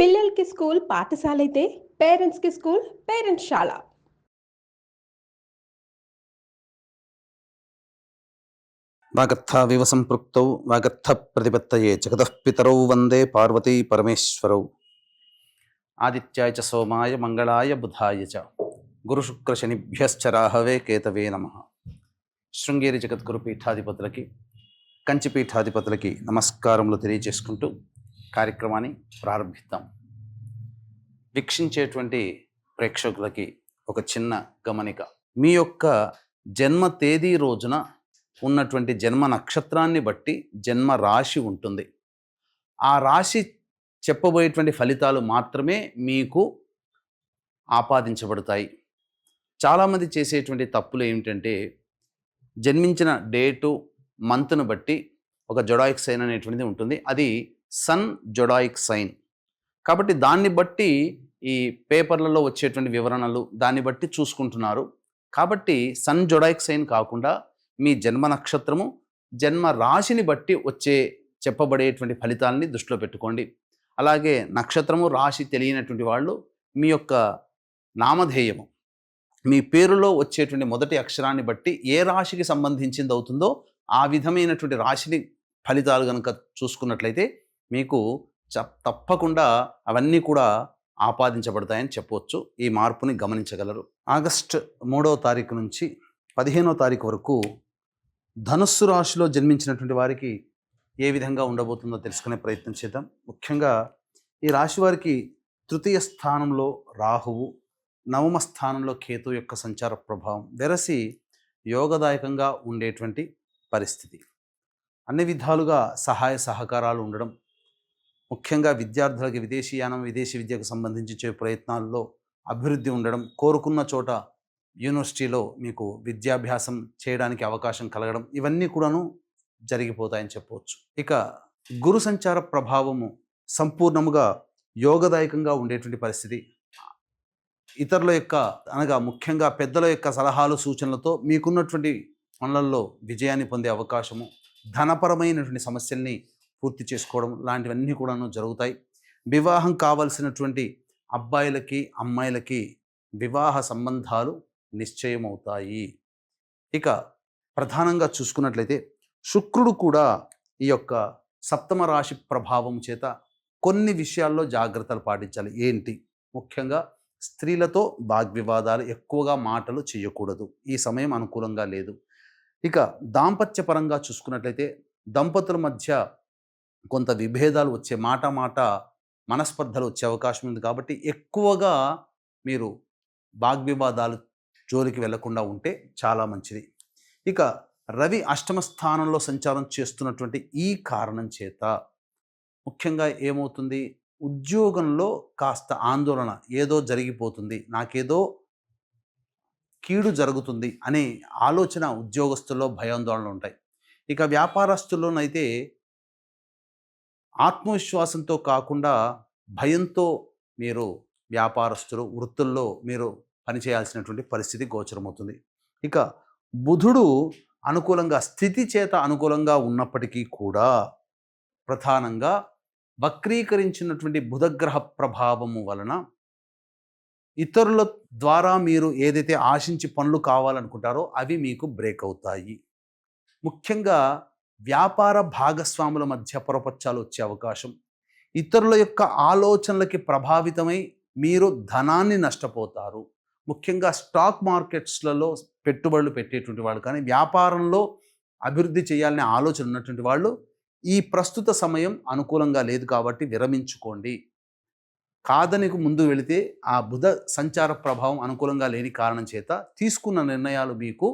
పిల్లలకి స్కూల్ పాఠశాలైతే పేరెంట్స్‌కి స్కూల్ పేరెంట్స్‌శాల. వాగర్థావివ సంపృక్తౌ వాగర్థ ప్రతిపత్తయే జగతః పితరౌ వందే పార్వతీ పరమేశ్వరౌ. ఆదిత్యాయ చ సోమాయ మంగళాయ బుధాయ చ గురుశుక్రశనిభ్యశ్చ రాహవే కేతవే నమః. శృంగేరి జగద్గురు పీఠాధిపతులకి, కంచి పీఠాధిపతులకి నమస్కారములు తెలియజేసుకుంటూ కార్యక్రమాన్ని ప్రారంభిద్దాం. వీక్షించేటువంటి ప్రేక్షకులకి ఒక చిన్న గమనిక. మీ యొక్క జన్మ తేదీ రోజున ఉన్నటువంటి జన్మ నక్షత్రాన్ని బట్టి జన్మ రాశి ఉంటుంది. ఆ రాశి చెప్పబోయేటువంటి ఫలితాలు మాత్రమే మీకు ఆపాదించబడతాయి. చాలామంది చేసేటువంటి తప్పులు ఏమిటంటే, జన్మించిన డేటు మంత్ను బట్టి ఒక జొడాయిక్ సైన్ అనేటువంటిది ఉంటుంది. అది సన్ జొడాయిక్ సైన్. కాబట్టి దాన్ని బట్టి ఈ పేపర్లలో వచ్చేటువంటి వివరణలు దాన్ని బట్టి చూసుకుంటున్నారు. కాబట్టి సన్ జొడాయిక్ సైన్ కాకుండా మీ జన్మ నక్షత్రము, జన్మ రాశిని బట్టి వచ్చే చెప్పబడేటువంటి ఫలితాలని దృష్టిలో పెట్టుకోండి. అలాగే నక్షత్రము రాశి తెలియనటువంటి వాళ్ళు మీ యొక్క నామధేయము, మీ పేరులో వచ్చేటువంటి మొదటి అక్షరాన్ని బట్టి ఏ రాశికి సంబంధించింది అవుతుందో ఆ విధమైనటువంటి రాశిని ఫలితాలు కనుక చూసుకున్నట్లయితే మీకు తప్పకుండా అవన్నీ కూడా ఆపాదించబడతాయని చెప్పవచ్చు. ఈ మార్పుని గమనించగలరు. ఆగస్టు 3వ తారీఖు నుంచి 15వ తారీఖు వరకు ధనుస్సు రాశిలో జన్మించినటువంటి వారికి ఏ విధంగా ఉండబోతుందో తెలుసుకునే ప్రయత్నం చేద్దాం. ముఖ్యంగా ఈ రాశి వారికి తృతీయ స్థానంలో రాహువు, నవమ స్థానంలో కేతు యొక్క సంచార ప్రభావం వెరసి యోగదాయకంగా ఉండేటువంటి పరిస్థితి. అన్ని విధాలుగా సహాయ సహకారాలు ఉండడం, ముఖ్యంగా విద్యార్థులకి విదేశీయానం, విదేశీ విద్యకు సంబంధించే ప్రయత్నాల్లో అభివృద్ధి ఉండడం, కోరుకున్న చోట యూనివర్సిటీలో మీకు విద్యాభ్యాసం చేయడానికి అవకాశం కలగడం, ఇవన్నీ కూడాను జరిగిపోతాయని చెప్పవచ్చు. ఇక గురు సంచార ప్రభావము సంపూర్ణముగా యోగదాయకంగా ఉండేటువంటి పరిస్థితి. ఇతరుల యొక్క అనగా ముఖ్యంగా పెద్దల యొక్క సలహాలు సూచనలతో మీకున్నటువంటి పనులలో విజయాన్ని పొందే అవకాశము, ధనపరమైనటువంటి సమస్యల్ని పూర్తి చేసుకోవడం లాంటివన్నీ కూడాను జరుగుతాయి. వివాహం కావలసినటువంటి అబ్బాయిలకి అమ్మాయిలకి వివాహ సంబంధాలు నిశ్చయమవుతాయి. ఇక ప్రధానంగా చూసుకున్నట్లయితే శుక్రుడు కూడా ఈ యొక్క సప్తమ రాశి ప్రభావం చేత కొన్ని విషయాల్లో జాగ్రత్తలు పాటించాలి. ఏంటి? ముఖ్యంగా స్త్రీలతో వాగ్వివాదాలు, ఎక్కువగా మాటలు చేయకూడదు. ఈ సమయం అనుకూలంగా లేదు. ఇక దాంపత్యపరంగా చూసుకున్నట్లయితే దంపతుల మధ్య కొంత విభేదాలు వచ్చే మాట మనస్పర్ధలు వచ్చే అవకాశం ఉంది. కాబట్టి ఎక్కువగా మీరు వాగ్వివాదాలు జోలికి వెళ్లకుండా ఉంటే చాలా మంచిది. ఇక రవి అష్టమ స్థానంలో సంచారం చేస్తున్నటువంటి ఈ కారణం చేత ముఖ్యంగా ఏమవుతుంది, ఉద్యోగంలో కాస్త ఆందోళన, ఏదో జరిగిపోతుంది, నాకేదో కీడు జరుగుతుంది అనే ఆలోచన ఉద్యోగస్తుల్లో భయాందోళనలు ఉంటాయి. ఇక వ్యాపారస్తుల్లోనైతే ఆత్మవిశ్వాసంతో కాకుండా భయంతో మీరు వ్యాపారస్తులు వృత్తుల్లో మీరు పనిచేయాల్సినటువంటి పరిస్థితి గోచరమవుతుంది. ఇక బుధుడు అనుకూలంగా, స్థితి చేత అనుకూలంగా ఉన్నప్పటికీ కూడా ప్రధానంగా వక్రీకరించినటువంటి బుధగ్రహ ప్రభావము వలన ఇతరుల ద్వారా మీరు ఏదైతే ఆశించి పనులు కావాలనుకుంటారో అవి మీకు బ్రేక్ అవుతాయి. ముఖ్యంగా వ్యాపార భాగస్వాముల మధ్య పొరపచ్చాలు వచ్చే అవకాశం, ఇతరుల యొక్క ఆలోచనలకి ప్రభావితమై మీరు ధనాన్ని నష్టపోతారు. ముఖ్యంగా స్టాక్ మార్కెట్స్లలో పెట్టుబడులు పెట్టేటువంటి వాళ్ళు కానీ, వ్యాపారంలో అభివృద్ధి చేయాలనే ఆలోచన ఉన్నటువంటి వాళ్ళు ఈ ప్రస్తుత సమయం అనుకూలంగా లేదు కాబట్టి విరమించుకోండి. కాదనికి ముందు వెళితే ఆ బుధ సంచార ప్రభావం అనుకూలంగా లేని కారణం చేత తీసుకున్న నిర్ణయాలు మీకు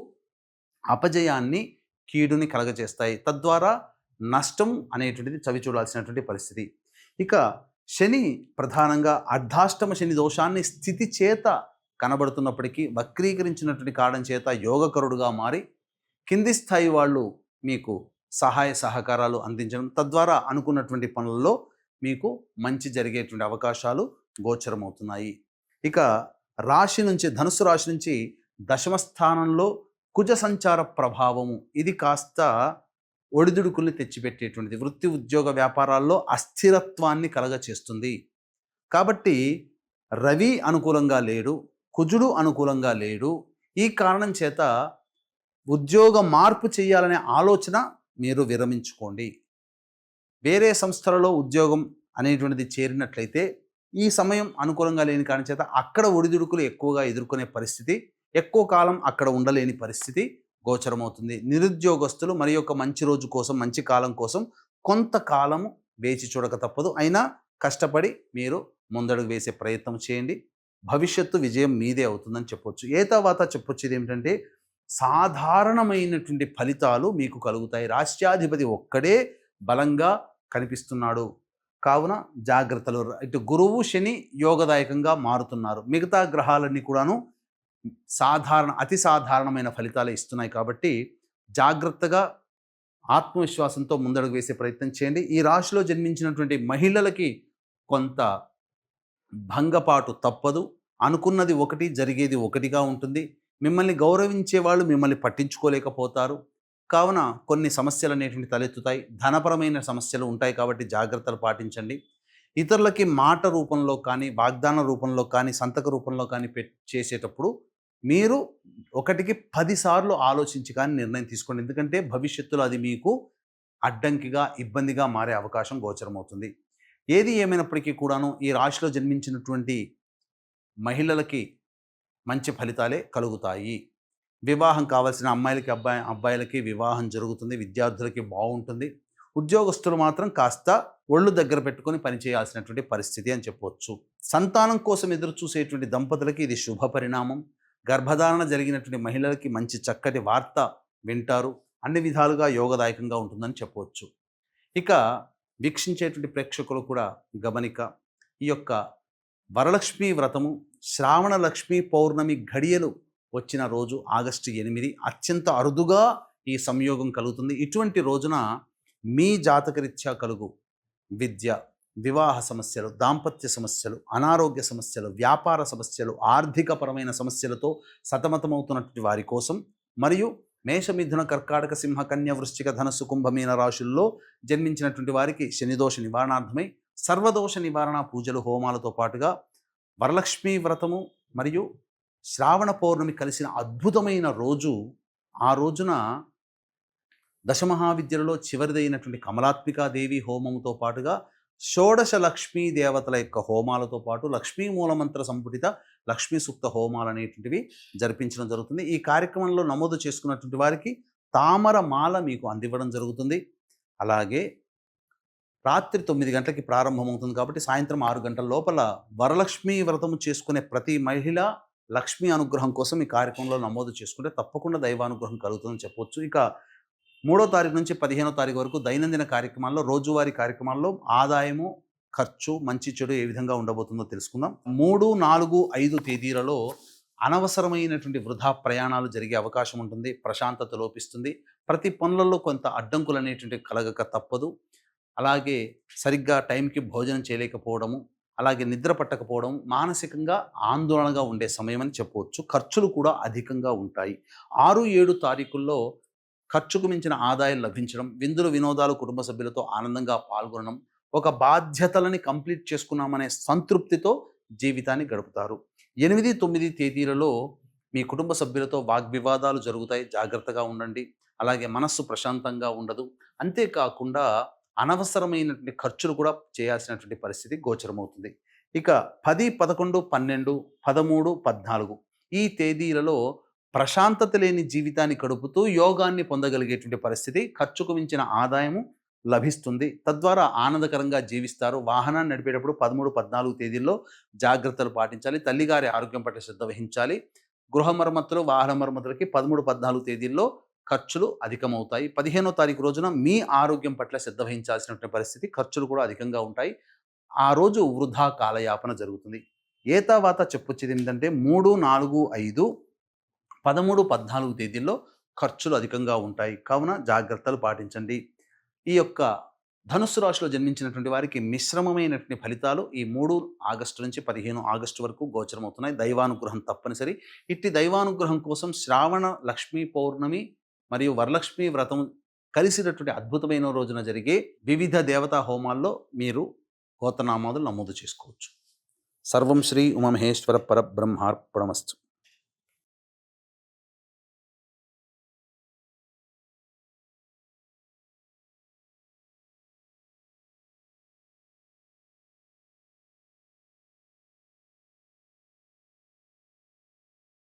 అపజయాన్ని, కీడుని కలగజేస్తాయి. తద్వారా నష్టం అనేటువంటిది చవి చూడాల్సినటువంటి పరిస్థితి. ఇక శని ప్రధానంగా అర్ధాష్టమ శని దోషాన్ని స్థితి చేత కనబడుతున్నప్పటికీ వక్రీకరించినటువంటి కారణం చేత యోగకరుడుగా మారి కింది స్థాయి వాళ్ళు మీకు సహాయ సహకారాలు అందించడం, తద్వారా అనుకున్నటువంటి పనులలో మీకు మంచి జరిగేటువంటి అవకాశాలు గోచరమవుతున్నాయి. ఇక రాశి నుంచి, ధనుసు రాశి నుంచి దశమ స్థానంలో కుజ సంచార ప్రభావము, ఇది కాస్త ఒడిదుడుకుల్ని తెచ్చిపెట్టేటువంటిది. వృత్తి ఉద్యోగ వ్యాపారాల్లో అస్థిరత్వాన్ని కలగచేస్తుంది. కాబట్టి రవి అనుకూలంగా లేడు, కుజుడు అనుకూలంగా లేడు. ఈ కారణం చేత ఉద్యోగ మార్పు చేయాలనే ఆలోచన మీరు విరమించుకోండి. వేరే సంస్థలలో ఉద్యోగం అనేటువంటిది చేరినట్లయితే ఈ సమయం అనుకూలంగా లేని కారణం చేత అక్కడ ఒడిదుడుకులు ఎక్కువగా ఎదుర్కొనే పరిస్థితి, ఎక్కువ కాలం అక్కడ ఉండలేని పరిస్థితి గోచరమవుతుంది. నిరుద్యోగస్తులు మరి యొక్క మంచి రోజు కోసం, మంచి కాలం కోసం కొంతకాలము వేచి చూడక తప్పదు. అయినా కష్టపడి మీరు ముందడుగు వేసే ప్రయత్నం చేయండి. భవిష్యత్తు విజయం మీదే అవుతుందని చెప్పొచ్చు. ఏ తర్వాత చెప్పొచ్చేది ఏమిటంటే సాధారణమైనటువంటి ఫలితాలు మీకు కలుగుతాయి. రాష్ట్రాధిపతి ఒక్కడే బలంగా కనిపిస్తున్నాడు. కావున జాగ్రత్తలు. ఇటు గురువు శని యోగదాయకంగా మారుతున్నారు. మిగతా గ్రహాలన్నీ కూడాను అతి సాధారణమైన ఫలితాలు ఇస్తున్నాయి. కాబట్టి జాగ్రత్తగా ఆత్మవిశ్వాసంతో ముందడుగు వేసే ప్రయత్నం చేయండి. ఈ రాశిలో జన్మించినటువంటి మహిళలకి కొంత భంగపాటు తప్పదు. అనుకున్నది ఒకటి, జరిగేది ఒకటిగా ఉంటుంది. మిమ్మల్ని గౌరవించే వాళ్ళు మిమ్మల్ని పట్టించుకోలేకపోతారు. కావున కొన్ని సమస్యలు అనేటువంటి తలెత్తుతాయి. ధనపరమైన సమస్యలు ఉంటాయి కాబట్టి జాగ్రత్తలు పాటించండి. ఇతరులకి మాట రూపంలో కానీ, వాగ్దాన రూపంలో కానీ, సంతక రూపంలో కానీ చేసేటప్పుడు మీరు ఒకటికి 10 సార్లు ఆలోచించి కానీ నిర్ణయం తీసుకోండి. ఎందుకంటే భవిష్యత్తులో అది మీకు అడ్డంకిగా, ఇబ్బందిగా మారే అవకాశం గోచరమవుతుంది. ఏది ఏమైనప్పటికీ కూడాను ఈ రాశిలో జన్మించినటువంటి మహిళలకి మంచి ఫలితాలే కలుగుతాయి. వివాహం కావాల్సిన అమ్మాయిలకి, అబ్బాయిలకి వివాహం జరుగుతుంది. విద్యార్థులకి బాగుంటుంది. ఉద్యోగస్తులు మాత్రం కాస్త ఒళ్ళు దగ్గర పెట్టుకొని పనిచేయాల్సినటువంటి పరిస్థితి అని చెప్పవచ్చు. సంతానం కోసం ఎదురు చూసేటువంటి దంపతులకి ఇది శుభ పరిణామం. గర్భధారణ జరిగినటువంటి మహిళలకి మంచి చక్కటి వార్త వింటారు. అన్ని విధాలుగా యోగదాయకంగా ఉంటుందని చెప్పవచ్చు. ఇక వీక్షించేటువంటి ప్రేక్షకులు కూడా గమనిక. ఈ యొక్క వరలక్ష్మి వ్రతము శ్రావణ లక్ష్మీ పౌర్ణమి ఘడియలు వచ్చిన రోజు ఆగస్టు 8 అత్యంత అరుదుగా ఈ సంయోగం కలుగుతుంది. ఇటువంటి రోజున మీ జాతకరీత్యా కలుగు విద్య, వివాహ సమస్యలు, దాంపత్య సమస్యలు, అనారోగ్య సమస్యలు, వ్యాపార సమస్యలు, ఆర్థికపరమైన సమస్యలతో సతమతమవుతున్నటువంటి వారి కోసం మరియు మేషమిథున కర్కాటక సింహ కన్య వృశ్చిక ధనస్సు కుంభమీన రాశుల్లో జన్మించినటువంటి వారికి శనిదోష నివారణార్థమై సర్వదోష నివారణ పూజలు, హోమాలతో పాటుగా వరలక్ష్మీ వ్రతము మరియు శ్రావణ పౌర్ణమి కలిసిన అద్భుతమైన రోజు. ఆ రోజున దశమహావిద్యలలో చివరిదైనటువంటి కమలాత్మికాదేవి హోమముతో పాటుగా షోడశ లక్ష్మీ దేవతల యొక్క హోమాలతో పాటు లక్ష్మీ మూలమంత్ర సంపుటిత లక్ష్మీ సూక్త హోమాలు అనేటువంటివి జరిపించడం జరుగుతుంది. ఈ కార్యక్రమంలో నమోదు చేసుకున్నటువంటి వారికి తామర మాల మీకు అందివ్వడం జరుగుతుంది. అలాగే రాత్రి 9 గంటలకి ప్రారంభమవుతుంది కాబట్టి సాయంత్రం 6 గంటల లోపల వరలక్ష్మీ వ్రతము చేసుకునే ప్రతి మహిళ లక్ష్మీ అనుగ్రహం కోసం ఈ కార్యక్రమంలో నమోదు చేసుకుంటే తప్పకుండా దైవానుగ్రహం కలుగుతుందని చెప్పవచ్చు. ఇక 3వ తారీఖు నుంచి 15వ తారీఖు వరకు దైనందిన కార్యక్రమాల్లో, రోజువారీ కార్యక్రమాల్లో ఆదాయము, ఖర్చు, మంచి చెడు ఏ విధంగా ఉండబోతుందో తెలుసుకుందాం. 3, 4, 5 తేదీలలో అనవసరమైనటువంటి వృధా ప్రయాణాలు జరిగే అవకాశం ఉంటుంది. ప్రశాంతత లోపిస్తుంది. ప్రతి పనులలో కొంత అడ్డంకులు అనేటువంటి కలగక తప్పదు. అలాగే సరిగ్గా టైంకి భోజనం చేయలేకపోవడము, అలాగే నిద్ర పట్టకపోవడం, మానసికంగా ఆందోళనగా ఉండే సమయం అని చెప్పవచ్చు. ఖర్చులు కూడా అధికంగా ఉంటాయి. 6, 7 తారీఖుల్లో ఖర్చుకు మించిన ఆదాయం లభించడం, విందులు వినోదాలు కుటుంబ సభ్యులతో ఆనందంగా పాల్గొనడం, ఒక బాధ్యతలని కంప్లీట్ చేసుకున్నామనే సంతృప్తితో జీవితాన్ని గడుపుతారు. 8, 9 తేదీలలో మీ కుటుంబ సభ్యులతో వాగ్వివాదాలు జరుగుతాయి. జాగ్రత్తగా ఉండండి. అలాగే మనస్సు ప్రశాంతంగా ఉండదు. అంతేకాకుండా అనవసరమైనటువంటి ఖర్చులు కూడా చేయాల్సినటువంటి పరిస్థితి గోచరమవుతుంది. ఇక 10, 11, 12, 13, 14 ఈ తేదీలలో ప్రశాంతత లేని జీవితాన్ని గడుపుతూ యోగాన్ని పొందగలిగేటువంటి పరిస్థితి, ఖర్చుకు మించిన ఆదాయము లభిస్తుంది. తద్వారా ఆనందకరంగా జీవిస్తారు. వాహనాన్ని నడిపేటప్పుడు 13, 14 తేదీల్లో జాగ్రత్తలు పాటించాలి. తల్లిగారి ఆరోగ్యం పట్ల శ్రద్ధ వహించాలి. గృహ మరమ్మతులు, వాహన మరమ్మతులకి 13, 14 తేదీల్లో ఖర్చులు అధికమవుతాయి. 15వ తారీఖు రోజున మీ ఆరోగ్యం పట్ల శ్రద్ధ వహించాల్సినటువంటి పరిస్థితి, ఖర్చులు కూడా అధికంగా ఉంటాయి. ఆ రోజు వృధా కాలయాపన జరుగుతుంది. ఏ తర్వాత చెప్పొచ్చేది ఏంటంటే 3, 4, 5, 13, 14 తేదీల్లో ఖర్చులు అధికంగా ఉంటాయి. కావున జాగ్రత్తలు పాటించండి. ఈ యొక్క ధనుస్సు రాశిలో జన్మించినటువంటి వారికి మిశ్రమమైనటువంటి ఫలితాలు ఈ 3 ఆగస్టు నుంచి 15 ఆగస్టు వరకు గోచరమవుతున్నాయి. దైవానుగ్రహం తప్పనిసరి. ఇట్టి దైవానుగ్రహం కోసం శ్రావణ లక్ష్మీ పౌర్ణమి మరియు వరలక్ష్మి వ్రతం కలిసినటువంటి అద్భుతమైన రోజున జరిగే వివిధ దేవతా హోమాల్లో మీరు గోత్రనామాదులు నమోదు చేసుకోవచ్చు. సర్వం శ్రీ ఉమామహేశ్వర పరబ్రహ్మార్పణమస్తు.